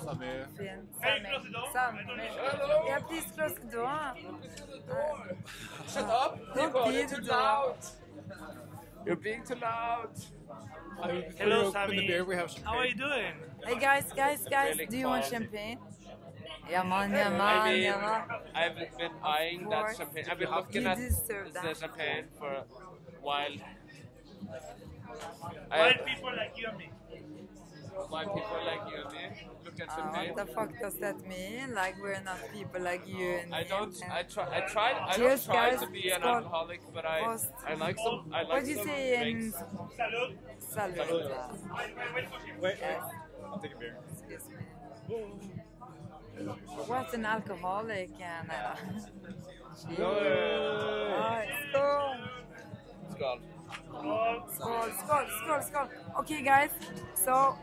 Sammy. Sammy. Yeah, please close the door. Shut up! Don't be too loud. You're being too loud. Hello, Sammy. We have How are you doing? Hey guys, do you want champagne? Yeah man, I've been buying that champagne. I've been looking at the champagne for a while. While people like you and me. Why people like you and me look at champagne? What the fuck does that mean? Like we're not people like you and me. I don't try guys. to be an alcoholic, but I like some. What do you say in Salud. Salud? Wait, Yes. I'll take a beer. Excuse me. What's an alcoholic? Yeah, no. Skål. Skål. Okay, guys. So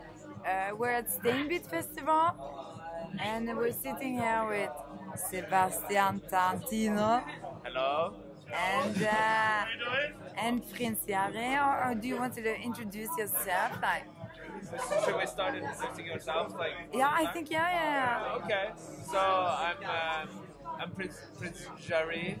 we're at Steinbeat-festivalen, and we're sitting here with Sebastian Tantino. Hello. And Prince. Or do you want to introduce yourself? Like, should we start introducing yourselves? Like. Yeah, I think yeah. Okay. So I'm Prince Jerry.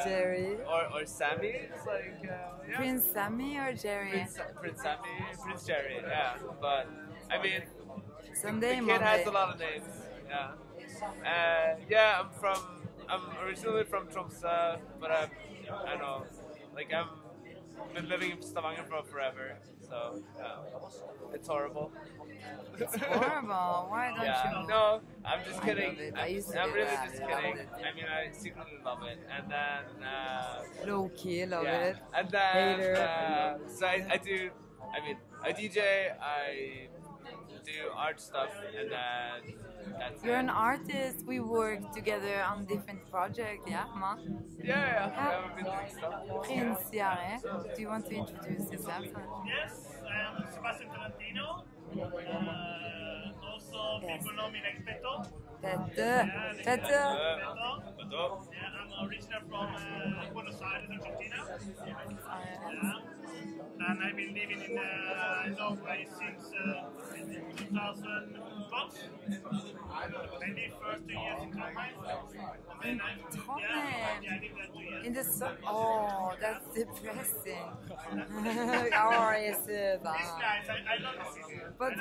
Jerry. Or Sammy. It's like yeah. Prince Sammy or Jerry? Prince Sammy, Prince Jerry. Yeah, but I mean, Sunday, the kid has a lot of names. Yeah. Yeah, I'm originally from Tromsø, but I don't know, like I've been living in Stavanger for forever, so it's horrible. It's horrible. Why don't you? No, I'm just kidding. I'm really that. just kidding. I mean, I secretly love it, and then Low key, love it. And then so I do. I mean, I DJ. I do art stuff, and then that's You're an artist. We work together on different projects. Yeah, man. Yeah. I've been doing stuff. Prince, do you want to introduce yourself? Yes, I'm Sebastian Tarantino. Also, people know me like Pettø. Pettø. Yeah, I'm original from Buenos Aires, Argentina. And I've been living in Norway since 2012. Maybe first 2 years in Trondheim. And then I lived there 2 years. In the sun. Oh, that's depressing. How is it? It's nice, I love the city. But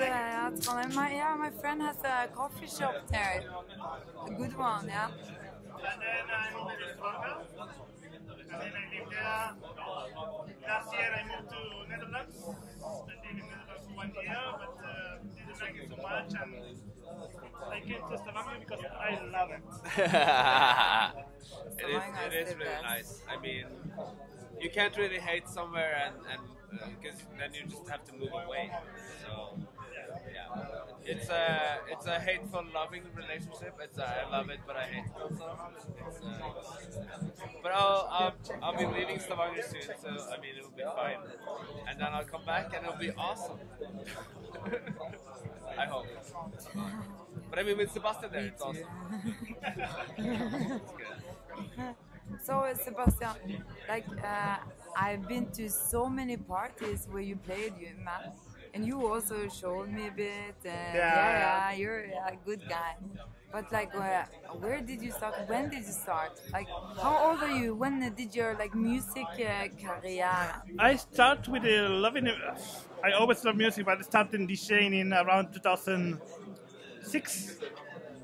my friend has a coffee shop there. A good one, yeah. And then I moved to Stavanger. And then I lived there. Last year I moved to Netherlands. I lived in Netherlands for 1 year, but didn't like it so much. And I came to Stavanger because I love it. It is really nice. I mean, you can't really hate somewhere, and because then you just have to move away. So yeah, it's a hateful loving relationship. I love it, but I hate it also. But I'll be leaving Stavanger soon, so I mean it'll be fine. And then I'll come back and it'll be awesome. I hope. But I mean with Sebastian there, it's awesome. It's good. So Sebastian, like I've been to so many parties where you played, man, and you also showed me a bit. Yeah, you're a good guy. But like, where did you start? When did you start? Like, how old are you? When did your like music career? I started with loving it. I always love music, but I started in DJing in around 2006.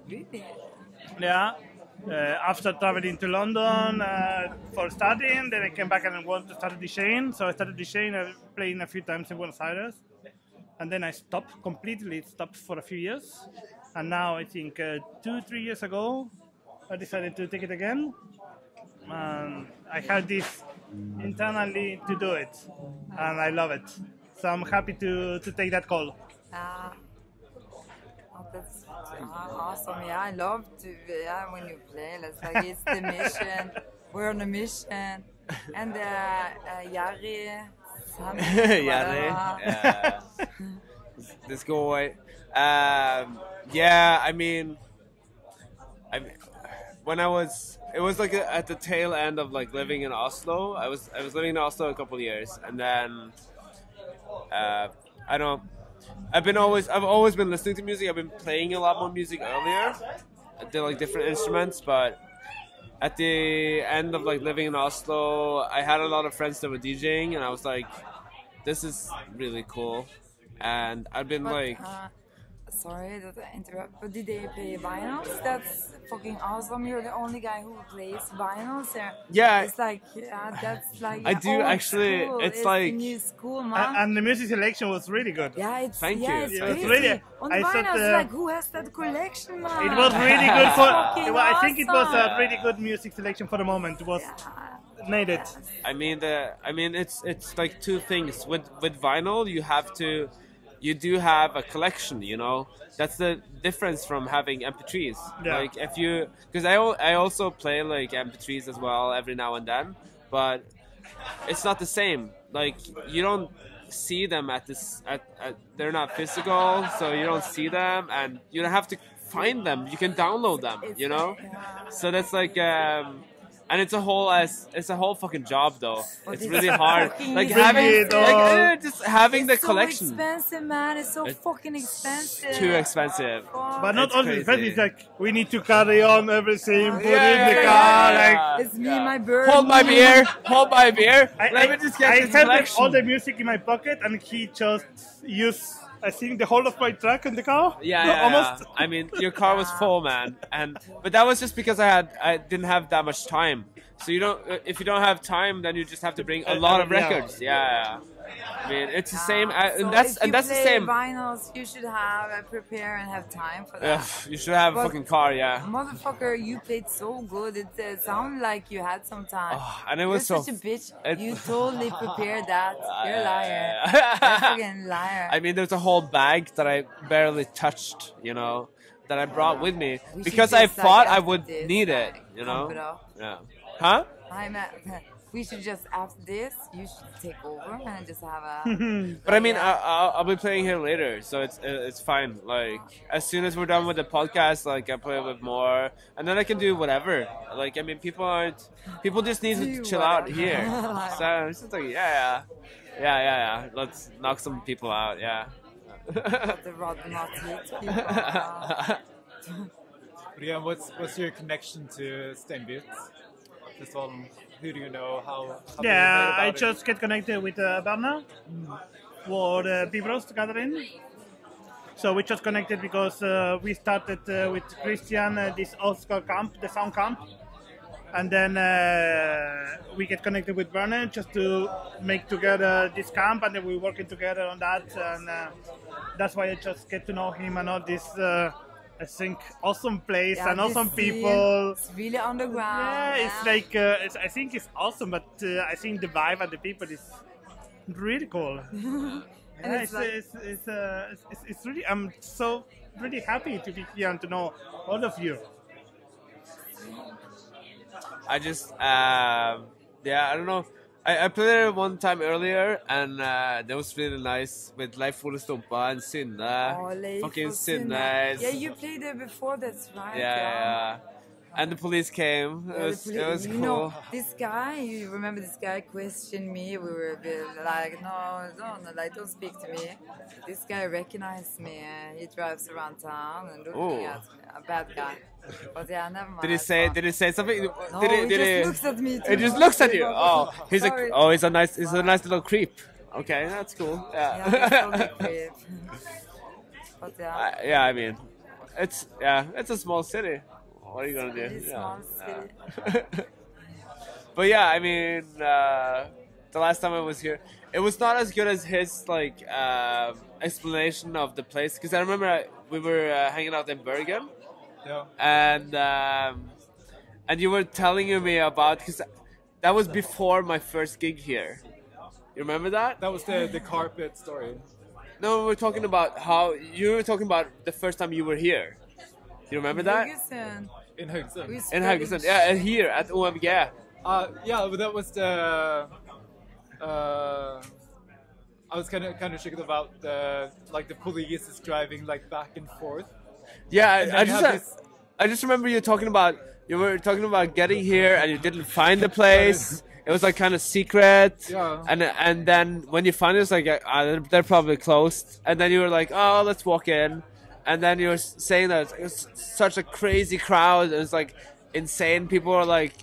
Really? Yeah. After traveling to London for studying, then I came back and I wanted to start DJing. So I started DJing, playing a few times in Buenos Aires. And then I stopped completely, stopped for a few years. And now I think 2-3 years ago, I decided to take it again. I had this internally to do it. And I love it. So I'm happy to take that call. That's awesome. Yeah, I love to. Yeah, when you play, it's like it's the mission. We're on a mission. And Jari, Jari, this guy. Yeah, I mean, when it was like at the tail end of like living in Oslo. I was living in Oslo a couple of years, and then I don't. I've always been listening to music. I've been playing a lot more music earlier. I did like different instruments, but at the end of like living in Oslo, I had a lot of friends that were DJing, and I was like, this is really cool. And I've been like. Sorry that I interrupt, but did they play vinyls? That's fucking awesome. You're the only guy who plays vinyls there. Yeah. It's like, that's like... I do actually, school. it's like... new school, man. And the music selection was really good. Yeah, it's... Thank you. It's It was crazy. really... On I vinyls, thought, like, who has that collection, man? it was really good for... Fucking Well, I think it was awesome. a really good music selection for the moment. It was... Made it. I mean, it's like two things. With vinyl, you do have a collection, you know. That's the difference from having MP3s. Yeah. Like if you, because I also play like MP3s as well every now and then, but it's not the same. Like you don't see them at they're not physical, so you don't see them, and you don't have to find them. You can download them, you know. So that's like. And it's a whole fucking job though. It's really hard. Like just having the collection. It's so expensive, man. It's so fucking expensive. Too expensive. But not It's only crazy. expensive, it's like we need to carry on everything, put in the car. Like It's me, my bird. Hold my beer. Hold my beer. I Let me just get I this had collection. all the music in my pocket, and he just used, I think, the whole of my track in the car. Yeah. Almost. I mean, your car was full, man, but that was just because I didn't have that much time. So you don't. If you don't have time, then you just have to bring a lot of records. Yeah. I mean, it's the same, and that's the same. Vinyls, you should prepare and have time for that. You should have a fucking car, yeah. Motherfucker, you played so good. It sounded like you had some time. Oh, and it was You're so. such a bitch. it- You totally prepared that. You're a liar. You're a fucking liar. I mean, there's a whole bag that I barely touched, you know, that I brought with me We should because I just, like, thought I after would this, need it, like, you pump know. it up. Yeah. Huh? We should just, after this, you should take over and just have a... But I mean, I'll be playing here later, so it's fine. Like as soon as we're done with the podcast, like I play a bit more, and then I can do whatever. Like I mean, people just need to Do chill out whatever. here. So it's just like yeah. Let's knock some people out. Yeah. the rather not hit people. But yeah, what's your connection to Steinbeat? This one, who do you know? How do you Yeah, know about I it? just get connected with Berna for the Bibros gathering. So we just connected because we started with Christian this Oscar camp, the sound camp. And then we get connected with Berna just to make together this camp, and then we're working together on that. And that's why I just get to know him and all this, I think, awesome place Yeah, and awesome this scene, people. It's really underground. Yeah, it's like I think it's awesome, but I think the vibe and the people is really cool. And Yeah, it's like- it's really. I'm so really happy to be here and to know all of you. I just I don't know. I played it one time earlier, and that was really nice with Leif Ole Stumpa and Synne. Oh, Leif Fucking og Synne. Yeah, you played there before, that's right. Yeah. And the police came. Yeah, It was you cool. know, this guy, you remember this guy questioned me. We were a bit like, no, don't speak to me. This guy recognized me. He drives around town and looking Oh. at me. A bad guy. But yeah, never mind. Did he say something? No, did he he, just looks at me. He just looks at you. Oh, he's Sorry. he's a nice little creep. Okay, that's cool. Yeah, Yeah. he's totally creep. But yeah. Yeah, I mean, it's a small city. What are you gonna do? Really small city. Yeah. But yeah, I mean, the last time I was here, it was not as good as his like explanation of the place, because I remember we were hanging out in Bergen, Yeah. and you were telling me about, because that was before my first gig here. You remember that? That was the carpet story. No, we were talking about how you were talking about the first time you were here. Do you remember that? Ferguson. In Haugesund. We In spreading Haugesund, yeah, and here at Omg. Yeah, but that was the. I was kind of shocked about the police is driving like back and forth. Yeah, And then I you have just remember you were talking about getting here and you didn't find the place. it was like kind of secret. Yeah. And then when you find it, it's like they're probably closed. And then you were like, oh, let's walk in. And then you were saying that it was such a crazy crowd. It was like insane. People were like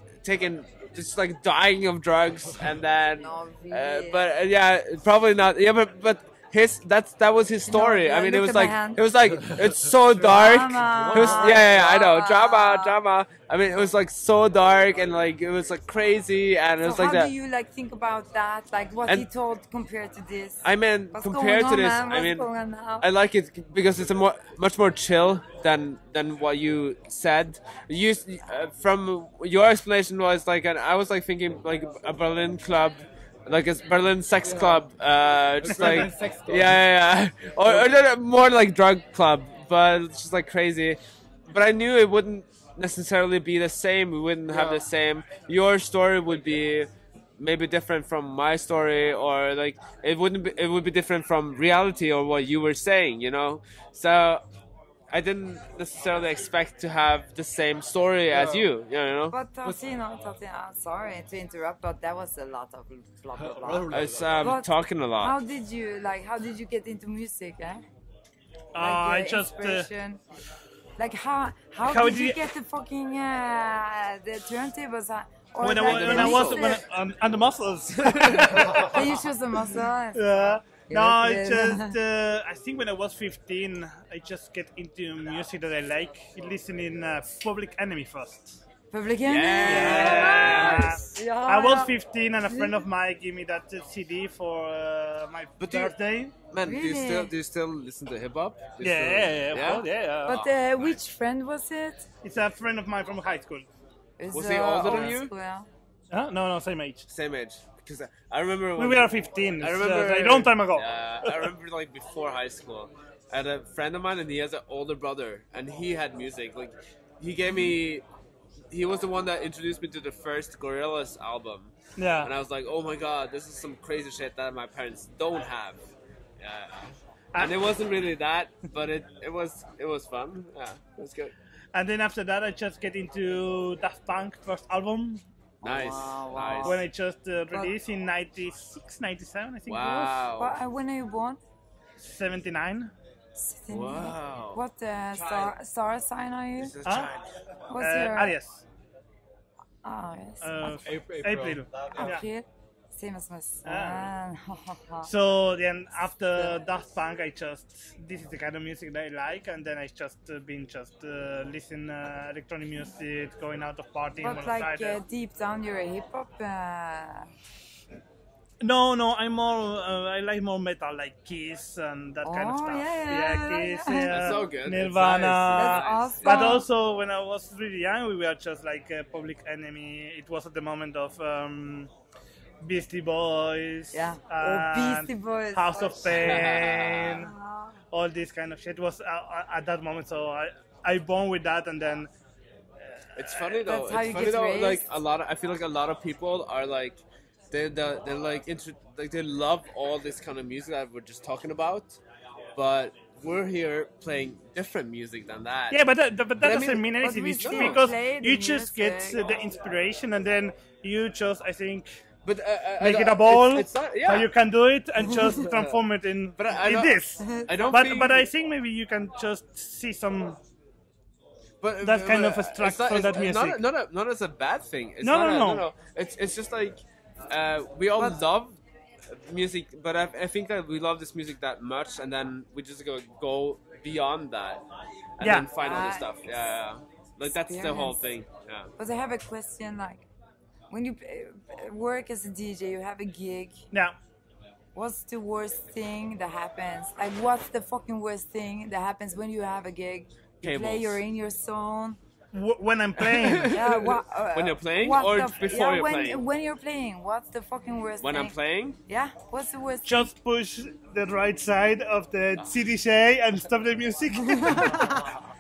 just like dying of drugs. And then, No, really. but yeah, probably not. Yeah, but that was his story. No, I mean, look it was at my like hand. it's so dark. Drama. It was, yeah, I know, Drama. drama. I mean, it was like so dark and like it was like crazy and it was So like how that. do you like think about that? Like what And- he told compared to this? I mean, What's compared going to on, this, man? I What's mean, going on now? I like it because it's much more chill than what you said. From your explanation was like, and I was like thinking like a Berlin club. Like a Berlin sex club, just like Berlin sex club. yeah, or more like drug club, but it's just like crazy. But I knew it wouldn't necessarily be the same. We wouldn't have the same. Your story would be maybe different from my story, or like it wouldn't be. It would be different from reality or what you were saying. You know, so I didn't necessarily expect to have the same story as you. You know. But Tatiana, sorry to interrupt, but that was a lot of blah blah blah. I was But talking a lot. How did you get into music? I just inspiration. Like how did you get the fucking the turntables? Or when like I was mix it? on the muscles. Can you show some muscle? Yeah. No, I Yes, just I think when I was 15, I just get into music that I like, listening Public Enemy first. Public Yeah. Yeah. I was 15 and a friend of mine gave me that CD for my But do you- birthday. Man, Really? do you still listen to hip hop? Yeah, of course, yeah. But which friend was it? It's a friend of mine from high school. Was he older than old you? school, yeah. Huh? No, same age. Same age. Because I remember We when were 15. I It's, remember a long time ago. I remember like before high school. I had a friend of mine and he has an older brother and he had music. Like he gave me. He was the one that introduced me to the first Gorillaz album. Yeah. And I was like, oh my god, this is some crazy shit that my parents don't have. Yeah. And it wasn't really that, but it was fun. Yeah, it was good. And then after that, I just get into Daft Punk first album Nice, Wow, nice. when I just released in 96, 97, I think it was. Wow. But when are you born? 79. Wow. What star sign are you? This is a Huh? child. What's your Aries. yes. April. Yeah. April. Same as my Ah. son. So then after Daft Punk, this is the kind of music that I like, and then I just listen electronic music, going out of party in But Buenos like Aires. deep down, you're a hip hop. No, I'm more. I like more metal, like Kiss and that kind of Oh, stuff. yeah, Kiss, yeah. That's so good. Nirvana. That's awesome. But also, when I was really young, we were just like Public Enemy. It was at the moment of Beastie Boys. Yeah. and Beastie Boys. House of Pain. All this kind of shit was at that moment. So I born with that, and then It's funny though. That's how It's you funny get though. Like raised. I feel like a lot of people are like, they're like they love all this kind of music that we're just talking about, but we're here playing different music than that. yeah, but that I doesn't mean- mean anything. we It's still because play the you just get music. the inspiration, and then you just, I think, But make it a ball. It's not, yeah. How you can do it and just transform it in But I in don't- this. I don't. But think, I think maybe you can just see some. But That kind of it's extract not- from it's that music. Not as a bad thing. It's No, not no. It's just like we all love music, but I think that we love this music that much, and then we just go beyond that, and Yeah. then find other stuff. Yeah. Like that's the whole thing. Yeah. But I have a question. Like, when you work as a DJ, you have a gig. Yeah. What's the worst thing that happens? Like, what's the fucking worst thing that happens when you have a gig? You play, Cables. you're in your zone. When I'm playing. Yeah, When you're playing what or the before you're when, playing? When you're playing, what's the fucking worst When thing? I'm playing, Yeah, what's the worst Just push the right side of the CDJ and stop the music.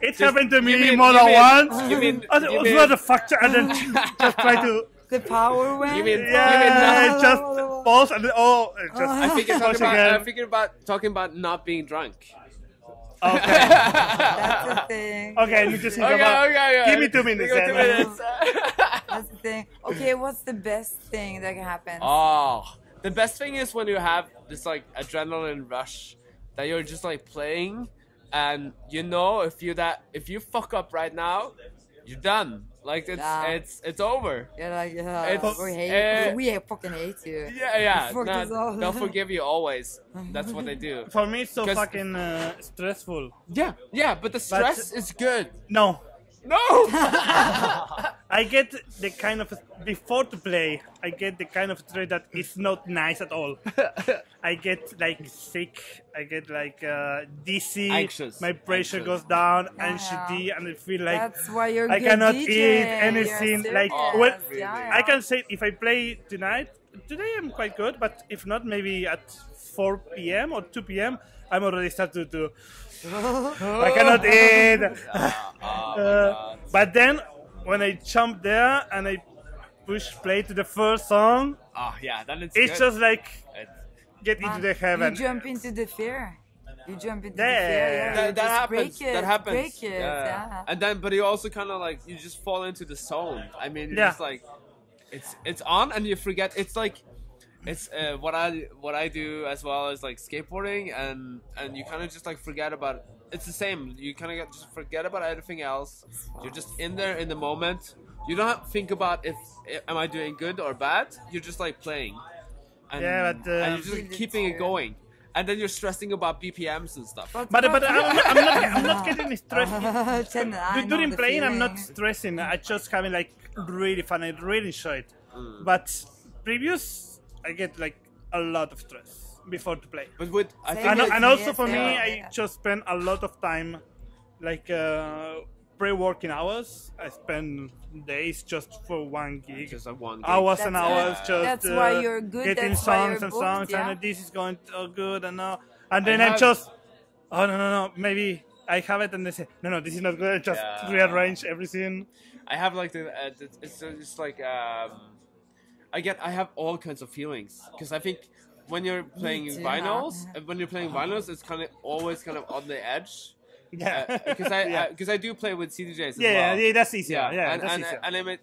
It's happened to me more than once. You mean? What the fuck? And then just try to. The power went? You mean? Yeah, just pause and then, just. I think you're push talking about. again. I'm thinking about talking about not being drunk. Okay. That's the thing. Okay, I need to think Okay, about. okay. Give me 2 minutes. Give me 2 then. minutes. That's the thing. Okay, what's the best thing that can happen? Oh, the best thing is when you have this like adrenaline rush that you're just like playing, and you know if you fuck up right now, you're done. Like it's over. You're like, It's, we fucking hate you. Yeah. Fuck us all. They'll forgive you always. That's what they do. For me, it's so 'Cause- fucking stressful. Yeah, but the stress is good. No. No. I get the kind of before to play. I get the kind of stress that is not nice at all. I get like sick. I get like dizzy. Anxious. My pressure goes down, anxiety, and I feel like That's why you're I good cannot DJ. eat anything. You're Like serious. well, Yeah. I can say if I play tonight. Today I'm quite good, but if not, maybe at 4 p.m. or 2 p.m. I'm already started to. I cannot eat. But then when I jump there and I push play to the first song, Yeah, then it's it's good. just like It's- get into the heaven. You jump into the fear. You jump into Yeah, the fear. yeah, You that just happens. break it, That happens. Break it. Yeah. And then, but you also kind of like you just fall into the zone. I mean, you're Yeah. just like it's on, and you forget. It's like it's what I do as well as like skateboarding, and you kind of just like forget about. It's the same. You kind of just forget about everything else. You're just in there in the moment. You don't have to think about if am I doing good or bad. You're just like playing. And, Yeah, but, and you're just Really keeping it tired. going. And then you're stressing about BPMs and stuff. But I'm not getting stressed. During playing, I'm not stressing. I just having like really fun. I really enjoy it. But previous, I get like a lot of stress before to play. But with I Same think with And also for me, Yeah. I just spend a lot of time, like pre-working hours. I spend days just for one gig. just like one. Hours That's and it. hours just That's why you're good, getting that's why songs you're and booked, songs yeah. and this is going so good and then I'm have- just no maybe I have it and they say no this is not good. I just Yeah. rearrange everything. I have like it's just like I have all kinds of feelings because I think when you're playing too, vinyls, it's kind of always kind of on the edge. Yeah, Because I do play with CDJs as yeah, well. yeah, that's easier. Yeah, and, that's and, easier. and I mean,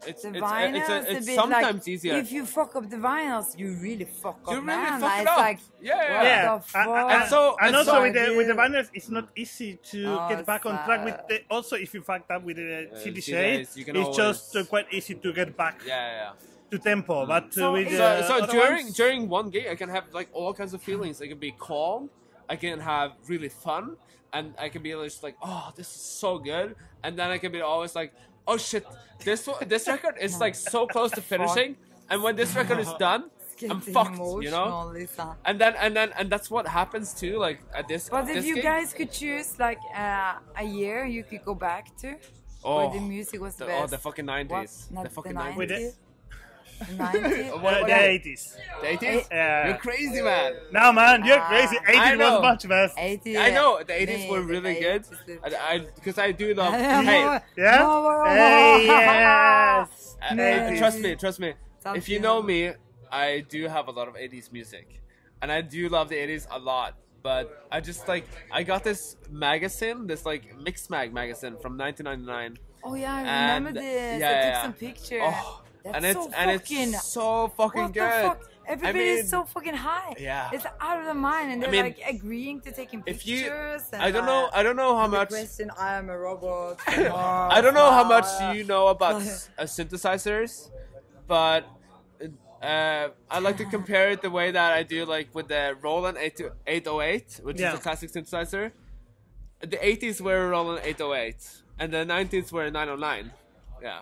it's The it's vinyls it's, a it's bit sometimes like, easier. If you fuck up the vinyls, you really fuck up, You really man. fuck it It's up. like, Yeah. what Yeah, the fuck? And so- and and also so- with the vinyls, it's not easy to Oh, get back on track. With sad. the, also, if you fucked up with the CDJ, CDJs, you can it's just always- quite easy to get back Yeah. to tempo. But So with it's- the So other during ones- during one gig, I can have like all kinds of feelings. I can be calm, I can have really fun, and I can be just like, oh, this is so good, and then I can be always like, oh shit, this record is like so close to finishing, and when this record is done, I'm Getting fucked, you know. emotional, Lisa. And that's what happens too. Like at this. But if this you gig, guys could choose like a year you could go back to, where the music was the best. the fucking 90s. What? Not The fucking 90s? 90s. With it. The 90s? What- the 80s. The 80s? Yeah. You're crazy, man. No, man, you're crazy. 80s I know. was much best. 80s. I know the 80s were Man, really the good. 80s. Because I do love. Yeah, hey, more- Yeah? more- Hey, yes. Man. trust me. If you know me, I do have a lot of 80s music, and I do love the 80s a lot. But I just like I got this magazine, this like Mix Mag magazine from 1999. Oh yeah, I And- remember this. yeah, I took yeah. some pictures. Oh, That's and it's so and fucking. it's so fucking What the good. fuck? Everybody mean, is so fucking high. Yeah. It's out of their mind, and they're mean, like agreeing to taking If pictures. you, and, I don't know how the much. question, I am a robot. I don't know how much you know about synthesizers, but I like to compare it the way that I do, like with the Roland 808, which Yeah. is a classic synthesizer. The 80s were Roland 808, and the 90s were 909. Yeah,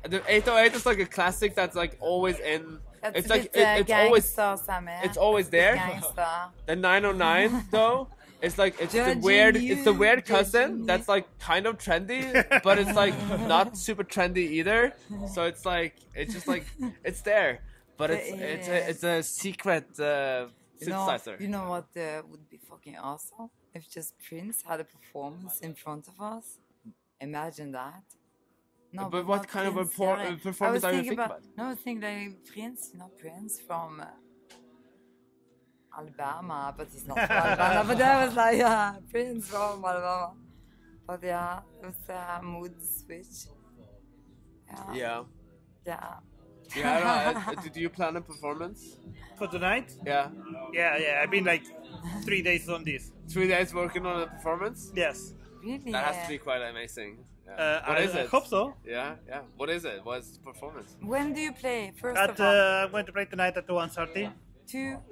and the 808 is like a classic that's like always in. That's It's a like bit, it's always gangsta, Sammy. it's always there. Gangsta. The 909 though. It's like it's the Judging weird you, it's the weird cousin judging that's like kind of trendy, but it's like not super trendy either. So it's like it's just like it's there, but it's a secret synthesizer. You know what would be fucking awesome? If just Prince had a performance in front of us. Imagine that. No, But what not kind of a Prince, yeah, performance I are was you thinking about? No, I was thinking like Prince, Prince from Alabama, but he's not from Alabama. But that was like, yeah, Prince from Alabama. But yeah, it was a mood switch. Yeah. Yeah. Yeah. Do you plan a performance? For tonight? Yeah. Yeah. I've been like 3 days on this. 3 days working on a performance? Yes. Really? That has to be quite amazing. Yeah. What is I it? hope so. Yeah. What is it? What's the performance? When do you play? First At of all, I'm going to play tonight at 1:30.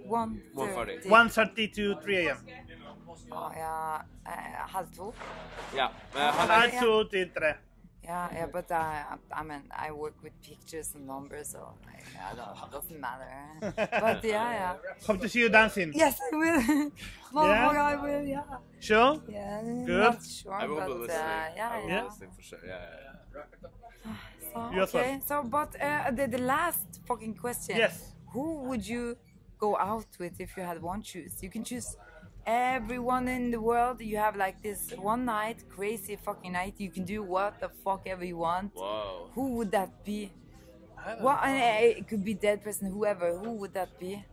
1:30. 1:30 to 3 a.m. Oh, yeah. Halv to. Yeah. Halv to till 3. Yeah, but I mean, I work with pictures and numbers, so it doesn't matter. But yeah. Hope to see you dancing. Yes, I will. I will, yeah. Sure? Yeah, Good. not sure, I will be but listening. I will be yeah. listening for sure. Yeah. So, You as well. okay, so, but the last fucking question. Yes. Who would you go out with if you had one choose? You can choose everyone in the world. You have like this one night, crazy fucking night. You can do what the fuck ever you want. Whoa. Who would that be? It could be dead person, whoever. Who would that be?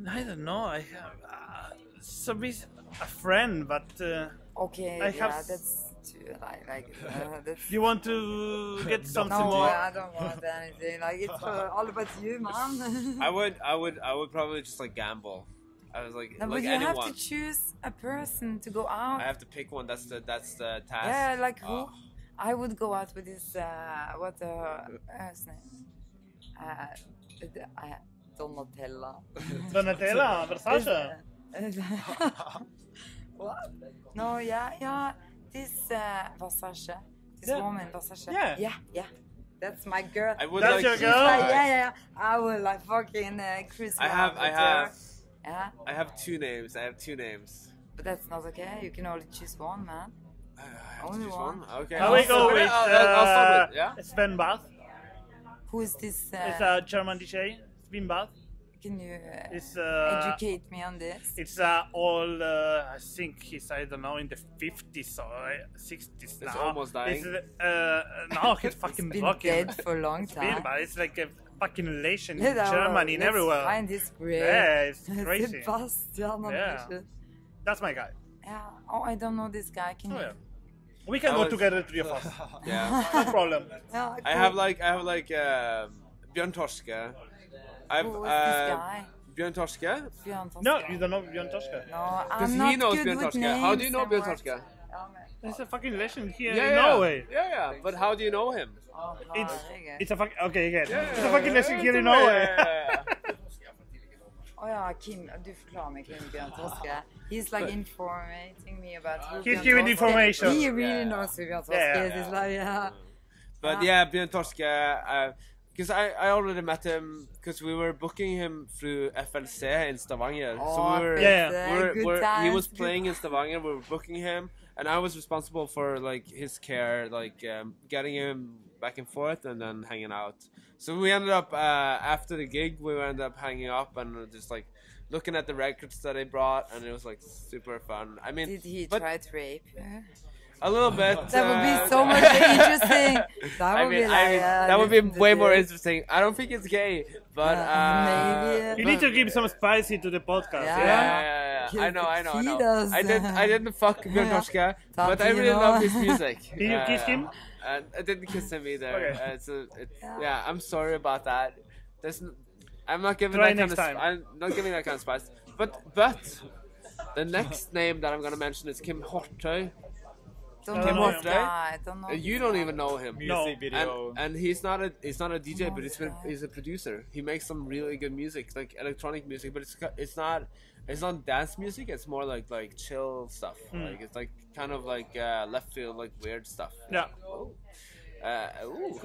I don't know. I have a friend, but Okay, I have that's too that's. you want to get something No, more? I don't want anything. Like it's all about you, man. I would probably just like gamble. I was like, No, but like you anyone. have to choose a person to go out. I have to pick one. That's the task. Yeah, like who? Oh. I would go out with this. What's his name? Donatella. Donatella, Versace. What? No, yeah. This Versace. This Yeah. woman, Versace. Yeah. Yeah. That's my girl. I would That's like. your She's girl? like, yeah. I would like fucking cruise. I around with have. her. Yeah, I have two names. but that's not okay. You can only choose one, man. I have Only to choose one. Okay. I will go with I'll start with. Yeah. Sven Bath. Who is this? It's a German DJ. Sven Bath. Can you It's educate me on this? It's all I think he's I don't know in the 50s or 60s now. It's almost dying. No, he's fucking Been rocking. dead for a long Sven time. Bath. It's like a fucking relation Yeah, in that Germany and let's everywhere. Find his grave. Yeah, it's crazy. Sebastian and Yeah. shit. That's my guy. Yeah. Oh, I don't know this guy. Can Oh you? yeah. We can I go was- together, 3 of us. Yeah. No problem. Yeah, I have like Björn Torske. Who is this guy? Björn Torske. Björn Torske. No, you don't know Björn Torske. No, Because I'm not he knows good Björn with Torske. names How do you know and Björn words. Torske? He's a fucking legend here Yeah, in yeah. Norway. Yeah. But how do you know him? Oh, It's a fucking okay again. Yeah, It's a fucking legend here in yeah, Norway. yeah. ja, Kim, du förklarar mig kring Björn Torske. He's like informating me about who He's Björn giving Torske- information. He really Yeah. knows who Björn Torske Yeah, is. He's like, yeah. But yeah, Björn Torske. Because I already met him because we were booking him through FLC in Stavanger. So we were, Yeah. Good times. he was playing in Stavanger. We were booking him, and I was responsible for like his care, like getting him back and forth, and then hanging out. So we ended up after the gig, we ended up hanging up and just like looking at the records that he brought, and it was like super fun. I mean, Did he but try to rape you? a little bit. That would be so much interesting. That would be like, that would be listen to way more this. interesting. I don't think it's gay, but Maybe. You need to give some spicy to the podcast. Yeah. Yeah. I know. He does. I didn't fuck Björn Torske, but I really Tantino. love his music. Did you kiss him? I didn't kiss him either. Okay. Yeah, I'm sorry about that. I'm not giving Try that kind next of. time. I'm not giving that kind of spice. But the next name that I'm gonna mention is Kim Hortøy. Don't Kim know this Hortøy. guy. Don't know. You this don't guy. even know him. Music video. And he's not a DJ, but this guy. he's a producer. He makes some really good music, like electronic music, but it's not dance music. It's more like chill stuff. Like it's like kind of like left field, like weird stuff. Yeah.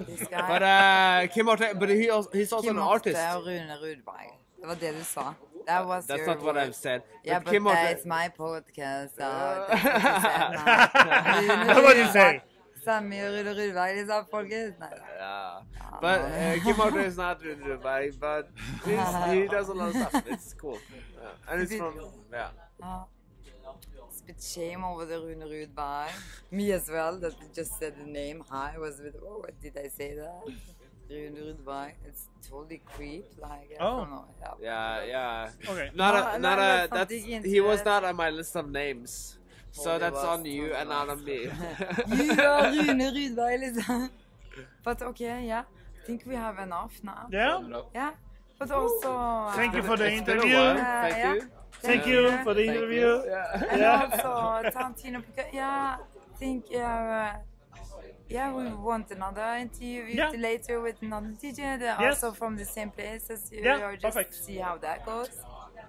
This guy. But Kim Hortøy, but he's also Kim an artist. Hortøy og Rune Rudberg. Det var det du sa. That was That's your not what word. I've said. Yeah, but but Kim Hortøy. it's my podcast. So that's what you said now. That's what you say. Sammy og Rune Rudberg, de sa folkens. Nei. Yeah. But Kim Hortøy is not Rune Rudberg, but he does a lot of stuff. It's cool. Yeah. And it's from It's a bit shame over the Rune Rudberg. Me as well, that you just said the name. I was with, oh, what did I say that? Rune Rudberg. It's totally creep. Like, I don't know. Yeah. Okay. let's not dig into He was it. not on my list of names. So Oh, that's det var on you and not on me. You are Rune Rudberg, liksom. But okay, yeah. I think we have enough now. Yeah. Yeah. But also. Thank you for the It's been a interview. while. Yeah. Thank you. Thank you for the Thank interview. you. Yeah. And Yeah. also Tarantino, because I think we want another interview Yeah. later with another DJ. They're Yes. also from the same place as you. Yeah, or just perfect. see how that goes.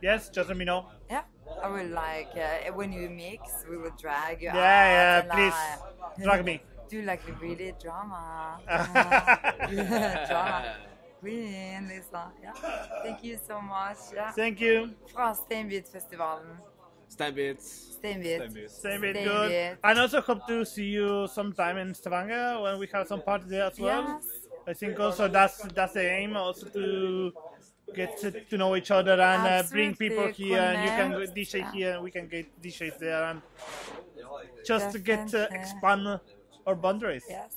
Yes, just let me know. Yeah, I will like when you mix, we will drag you out. Yeah, and, please drag me. Do like really drama. Drama. Queen, Lisa. Yeah. Thank you so much. Yeah. Thank you. Fra Steinbeat-festivalen. Steinbeat. Steinbeat. Same it, Stay good. bit. And also hope to see you sometime in Stavanger when we have some party there as well. Yes. I think also that's the aim, also to get to know each other and bring people Absolutely, here, and you can go connect, DJ yeah. here and we can get DJs there, and just to get Definitely. expand our boundaries. Yes.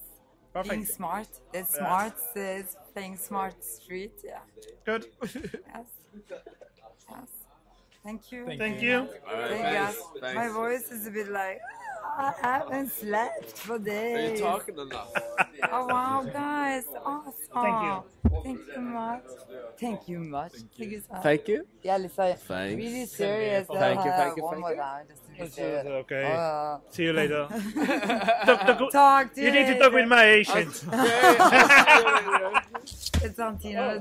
Being Perfect. smart. That's Yeah. smart. Is playing smart street. Yeah. Good. Yes. Yes. Thank you. Thank you. Alright, Thank thanks. you. Thanks. My voice is a bit like I haven't slept for Are days. you talking enough? Oh wow, guys! Awesome. Thank you. Thank you much. Thank you much. Thank you so much. Thank you. Yeah, Lisa. Thanks. Really serious. Thank you, thank you, One thank more you. round just to be serious. Okay. Uh, See you later. Talk to You need to talk with my agent. It's Antino.